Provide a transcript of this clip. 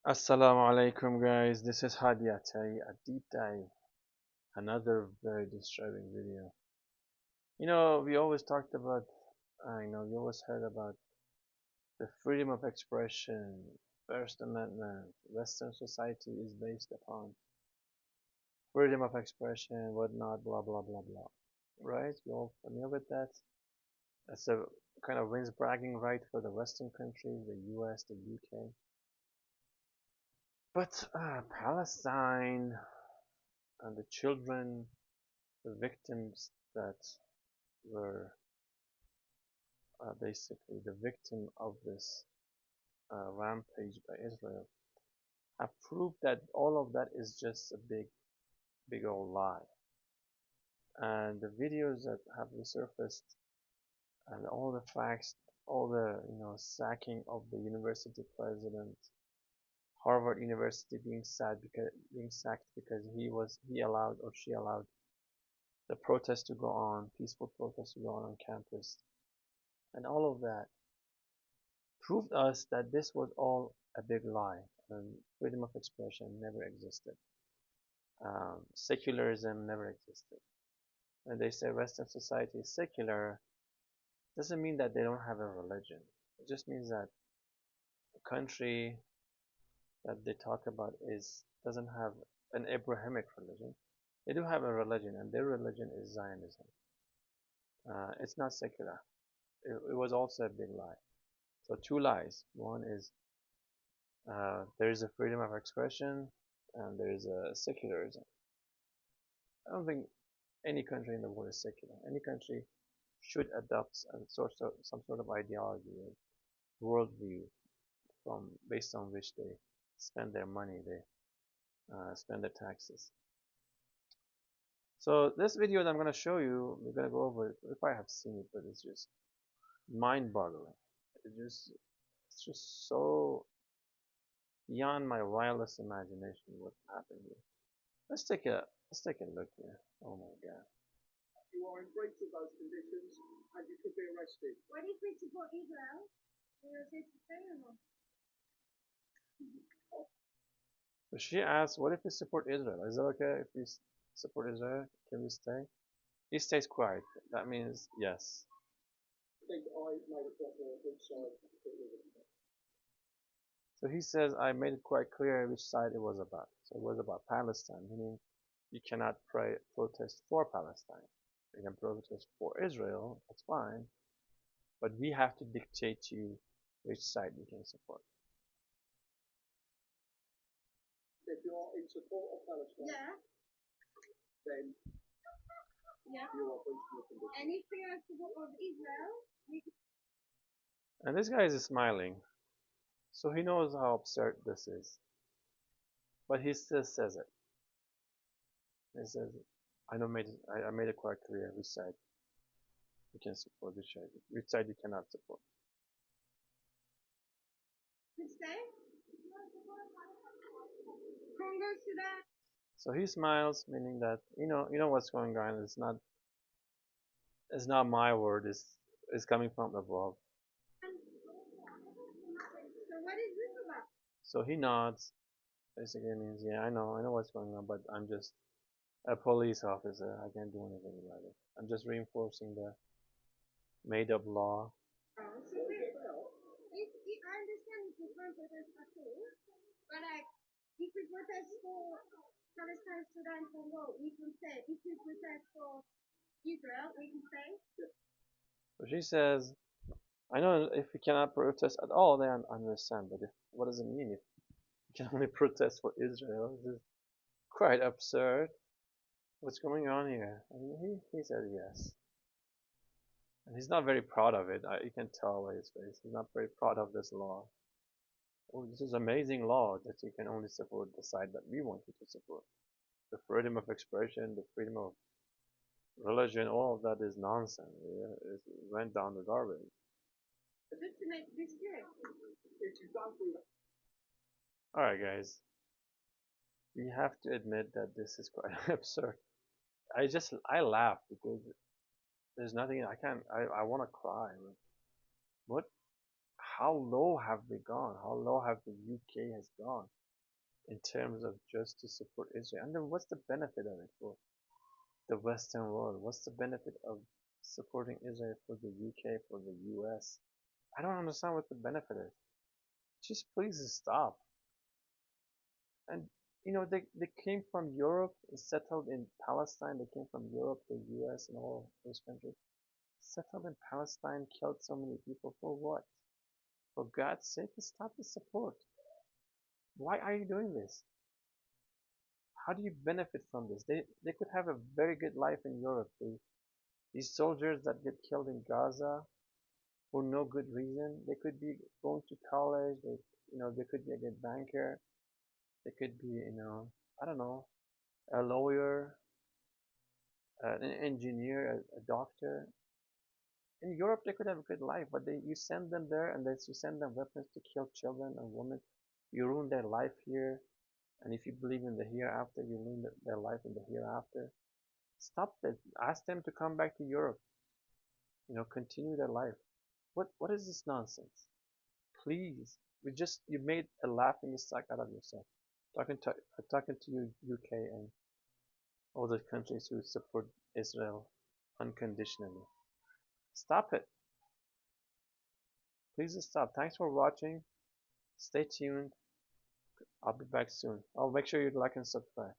Assalamu alaikum guys, this is Hadi Atai, a deep dive, another very disturbing video. We always talked about, we always heard about the freedom of expression, First Amendment, Western society is based upon freedom of expression, whatnot, blah blah blah blah. Right? You all familiar with that? That's a kind of wins bragging right for the Western countries, the US, the UK. But Palestine and the children, the victims that were basically the victim of this rampage by Israel have proved that all of that is just a big old lie. And the videos that have resurfaced and all the facts, all the sacking of the university president, Harvard University being sacked because he allowed or she allowed the protest to go on, peaceful protest to go on campus, and all of that proved us that this was all a big lie and freedom of expression never existed. Secularism never existed. When they say Western society is secular, doesn't mean that they don't have a religion. It just means that the country that they talk about is doesn't have an Abrahamic religion. They do have a religion, and their religion is Zionism. It's not secular. It was also a big lie. So two lies. One is there is a freedom of expression, and there is a secularism. I don't think any country in the world is secular. Any country should adopt some sort of ideology or worldview from based on which they spend their money, they spend their taxes. So this video that I'm going to show you, we're going to go over it. If I have seen it, but it's just mind-boggling. It's just so beyond my wildest imagination what happened here. Let's take a look here. Oh my God. You are in breach of those conditions and you could be arrested. What if we support Israel? So she asked, what if we support Israel? Is it okay if we support Israel? Can we stay? He stays quiet. That means yes. So he says, I made it quite clear which side it was about. So it was about Palestine, meaning you cannot protest for Palestine. You can protest for Israel, that's fine. But we have to dictate to you which side you can support. If you're in support of Palestine, then you are breaching the conditions. And if you're in support of Israel, and this guy is smiling, so he knows how absurd this is. But he still says it. He says, I made it quite clear which side you can support, which side you cannot support. Which side? Congo, Sudan. So he smiles, meaning that you know what's going on. It's not my word. It's coming from above. So what is this about? So he nods. Basically means, yeah, I know what's going on, but I'm just a police officer. I can't do anything about it. I'm just reinforcing the made-up law. Oh, so I understand if you can't protest at all, but like, if we protest for Palestine, Sudan, Congo, we can say. If we protest for Israel, we can say. So she says, I know if we cannot protest at all, then I understand, but what does it mean if we can only protest for Israel? This is quite absurd. What's going on here? And he said yes. And he's not very proud of it. You can tell by his face. He's not very proud of this law. Oh, this is amazing law that you can only support the side that we want you to support. The freedom of expression, the freedom of religion, all of that is nonsense. It went down the garbage. Just to make this clear. Alright guys. We have to admit that this is quite absurd. I laugh because there's nothing I want to cry. What? how low have we gone? How low have the UK has gone in terms of just to support Israel? And then what's the benefit of it for the Western world? What's the benefit of supporting Israel for the UK, for the US? I don't understand what the benefit is. Just please stop. And they came from Europe, settled in Palestine. They came from Europe, the US, and all those countries. Settled in Palestine, killed so many people for what? For God's sake, stop the support. Why are you doing this? How do you benefit from this? They could have a very good life in Europe. These soldiers that get killed in Gaza for no good reason, they could be going to college. They could be a good banker. They could be, I don't know, a lawyer, an engineer, a doctor. In Europe, they could have a good life, but you send them there and then you send them weapons to kill children and women. You ruin their life here, and if you believe in the hereafter, you ruin their life in the hereafter. Stop that. Ask them to come back to Europe. Continue their life. What is this nonsense? Please, you made a laughing stock out of yourself. Talking to you, UK, and all the countries who support Israel unconditionally. Stop it. Please stop. Thanks for watching. Stay tuned. I'll be back soon. I'll make sure you like and subscribe.